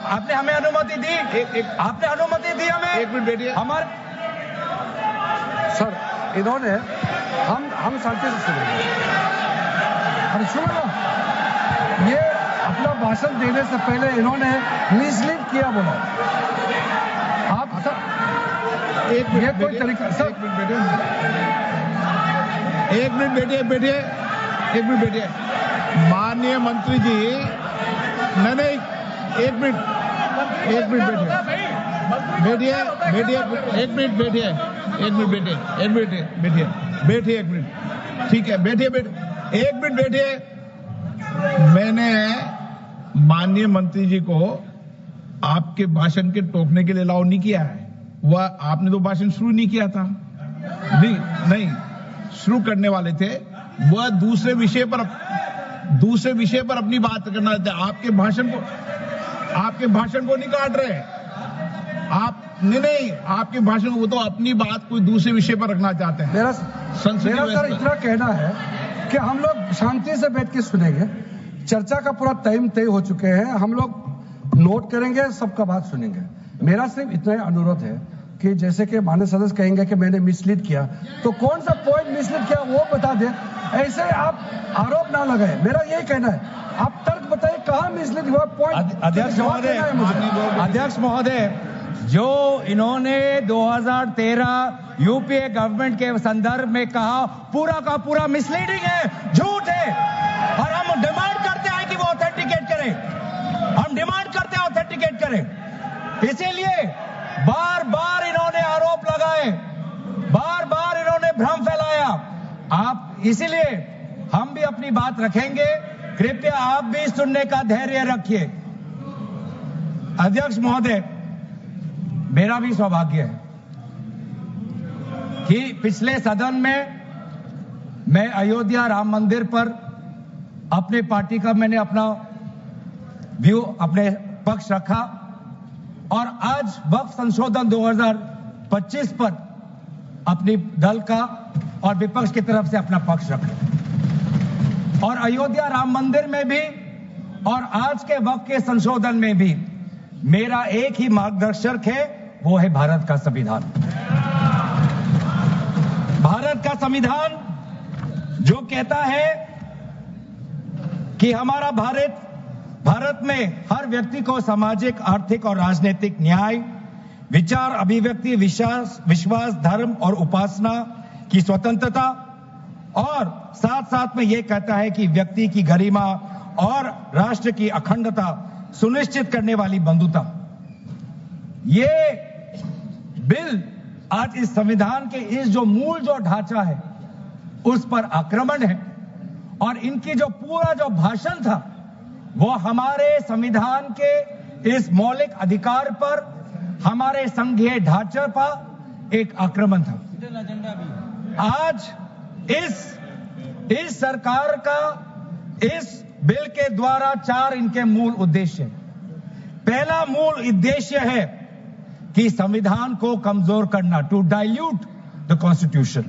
आपने हमें अनुमति दी, आपने अनुमति दी हमें। एक मिनट बैठिए। हमारे सर इन्होंने हम शांति से सुनेंगे। अरे सुनो, ये अपना भाषण देने से पहले इन्होंने मिसलीड किया बोला। आप एक मिनट, ये कोई तरीका सर? एक मिनट बैठिए। माननीय मंत्री जी, नहीं, एक मिनट बैठिए। ठीक है, बैठिए। एक मिनट बैठिए। मैंने माननीय मंत्री जी को आपके भाषण के टोकने के लिए अलाउ नहीं किया है। वह आपने तो भाषण शुरू नहीं किया था। नहीं शुरू करने वाले थे। वह दूसरे विषय पर अपनी बात करना चाहते। आपके भाषण को नहीं काट रहे आप। नहीं, आपके भाषण को, वो तो अपनी बात कोई दूसरे विषय पर रखना चाहते हैं। मेरा सर इतना कहना है कि हम लोग शांति से बैठ के सुनेंगे। चर्चा का पूरा टाइम तय हो चुके हैं। हम लोग नोट करेंगे, सबका बात सुनेंगे। मेरा सिर्फ इतना ही अनुरोध है कि जैसे कि माननीय सदस्य कहेंगे कि मैंने मिसलीड किया, तो कौन सा पॉइंट मिसलीड किया वो बता दे। ऐसे आप आरोप ना लगाए। मेरा यही कहना है, आप तर्क बताइए कहाँ मिसलीड हुआ। पॉइंट अध्यक्ष महोदय, जो इन्होंने 2013 यूपीए गवर्नमेंट के संदर्भ में कहा, पूरा का पूरा मिसलीडिंग है, झूठ है। और हम डिमांड करते हैं कि वो ऑथेंटिकेट करें। इसीलिए बार बार इन्होंने आरोप लगाए, बार बार इन्होंने भ्रम फैलाया। आप इसीलिए हम भी अपनी बात रखेंगे। कृपया आप भी सुनने का धैर्य रखिए। अध्यक्ष महोदय, मेरा भी सौभाग्य है कि पिछले सदन में मैं अयोध्या राम मंदिर पर अपने पार्टी का मैंने अपना व्यू, अपने पक्ष रखा, और आज वक्फ संशोधन 2025 पर अपनी दल का और विपक्ष की तरफ से अपना पक्ष रखा। और अयोध्या राम मंदिर में भी और आज के वक्फ के संशोधन में भी मेरा एक ही मार्गदर्शक है, वो है भारत का संविधान। भारत का संविधान जो कहता है कि हमारा भारत में हर व्यक्ति को सामाजिक, आर्थिक और राजनीतिक न्याय, विचार, अभिव्यक्ति, विश्वास, धर्म और उपासना की स्वतंत्रता, और साथ साथ में यह कहता है कि व्यक्ति की गरिमा और राष्ट्र की अखंडता सुनिश्चित करने वाली बंधुता। ये बिल आज इस संविधान के इस जो मूल जो ढांचा है उस पर आक्रमण है। और इनकी जो पूरा जो भाषण था वो हमारे संविधान के इस मौलिक अधिकार पर, हमारे संघीय ढांचे पर एक आक्रमण था। आज इस सरकार का इस बिल के द्वारा 4 इनके मूल उद्देश्य हैं। पहला मूल उद्देश्य है कि संविधान को कमजोर करना, टू डाइल्यूट द कॉन्स्टिट्यूशन।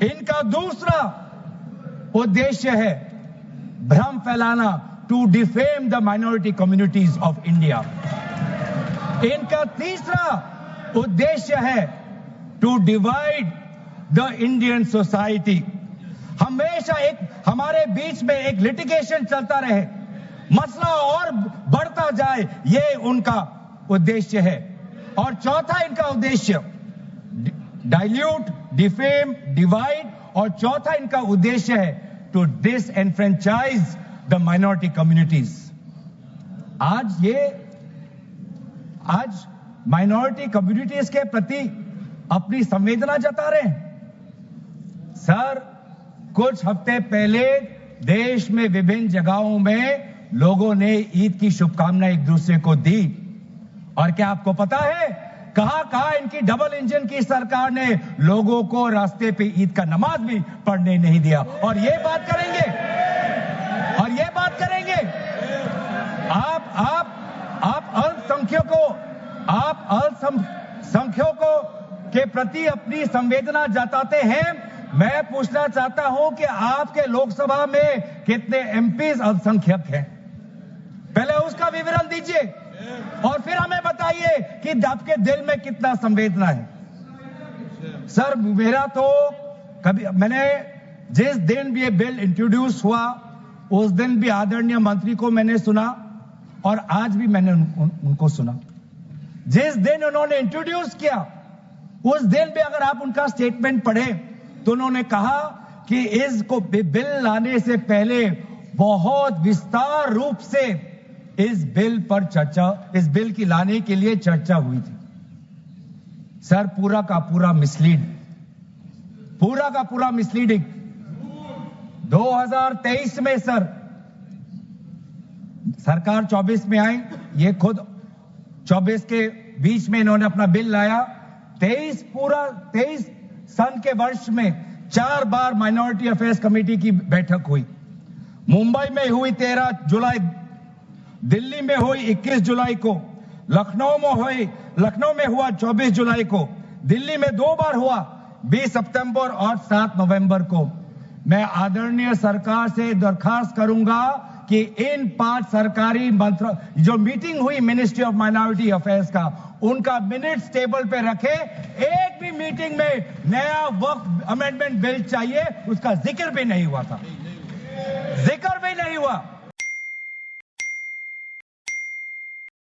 इनका दूसरा उद्देश्य है भ्रम फैलाना, to defame the minority communities of India. इनका तीसरा उद्देश्य है to divide the Indian society. हमेशा हमारे बीच में एक लिटिगेशन चलता रहे, मसला और बढ़ता जाए, ये उनका उद्देश्य है। और चौथा इनका उद्देश्य डाइल्यूट, डिफेम, डिवाइड, और चौथा इनका उद्देश्य है to disenfranchise the minority communities. आज माइनॉरिटी कम्युनिटीज के प्रति अपनी संवेदना जता रहे हैं। सर, कुछ हफ्ते पहले देश में विभिन्न जगहों में लोगों ने ईद की शुभकामनाएं एक दूसरे को दी। और क्या आपको पता है कहां इनकी डबल इंजन की सरकार ने लोगों को रास्ते पे ईद का नमाज भी पढ़ने नहीं दिया। और ये बात करेंगे आप अल्पसंख्यकों के प्रति अपनी संवेदना जताते हैं। मैं पूछना चाहता हूं कि आपके लोकसभा में कितने एमपीज अल्पसंख्यक हैं? पहले उसका विवरण दीजिए। और फिर हमें बताइए कि आपके दिल में कितना संवेदना है। सर मेरा तो कभी मैंने जिस दिन भी ये बिल इंट्रोड्यूस हुआ उस दिन भी आदरणीय मंत्री को मैंने सुना और आज भी मैंने उनको सुना। जिस दिन उन्होंने इंट्रोड्यूस किया उस दिन भी अगर आप उनका स्टेटमेंट पढ़े तो उन्होंने कहा कि इसको बिल लाने से पहले बहुत विस्तार रूप से इस बिल पर चर्चा, इस बिल की लाने के लिए चर्चा हुई थी। सर पूरा का पूरा मिसलीडिंग 2023 में सर सरकार 24 में आई, ये खुद 24 के बीच में इन्होंने अपना बिल लाया। 23 सन के वर्ष में 4 बार माइनॉरिटी अफेयर्स कमेटी की बैठक हुई। मुंबई में हुई 13 जुलाई, दिल्ली में हुई 21 जुलाई को, लखनऊ में हुआ 24 जुलाई को, दिल्ली में 2 बार हुआ 20 सितंबर और 7 नवंबर को। मैं आदरणीय सरकार से दरखास्त करूंगा कि इन 5 सरकारी मंत्री जो मीटिंग हुई मिनिस्ट्री ऑफ माइनॉरिटी अफेयर्स का, उनका मिनट्स टेबल पे रखे। एक भी मीटिंग में नया वक्फ अमेंडमेंट बिल चाहिए उसका जिक्र भी नहीं हुआ था, जिक्र भी नहीं हुआ।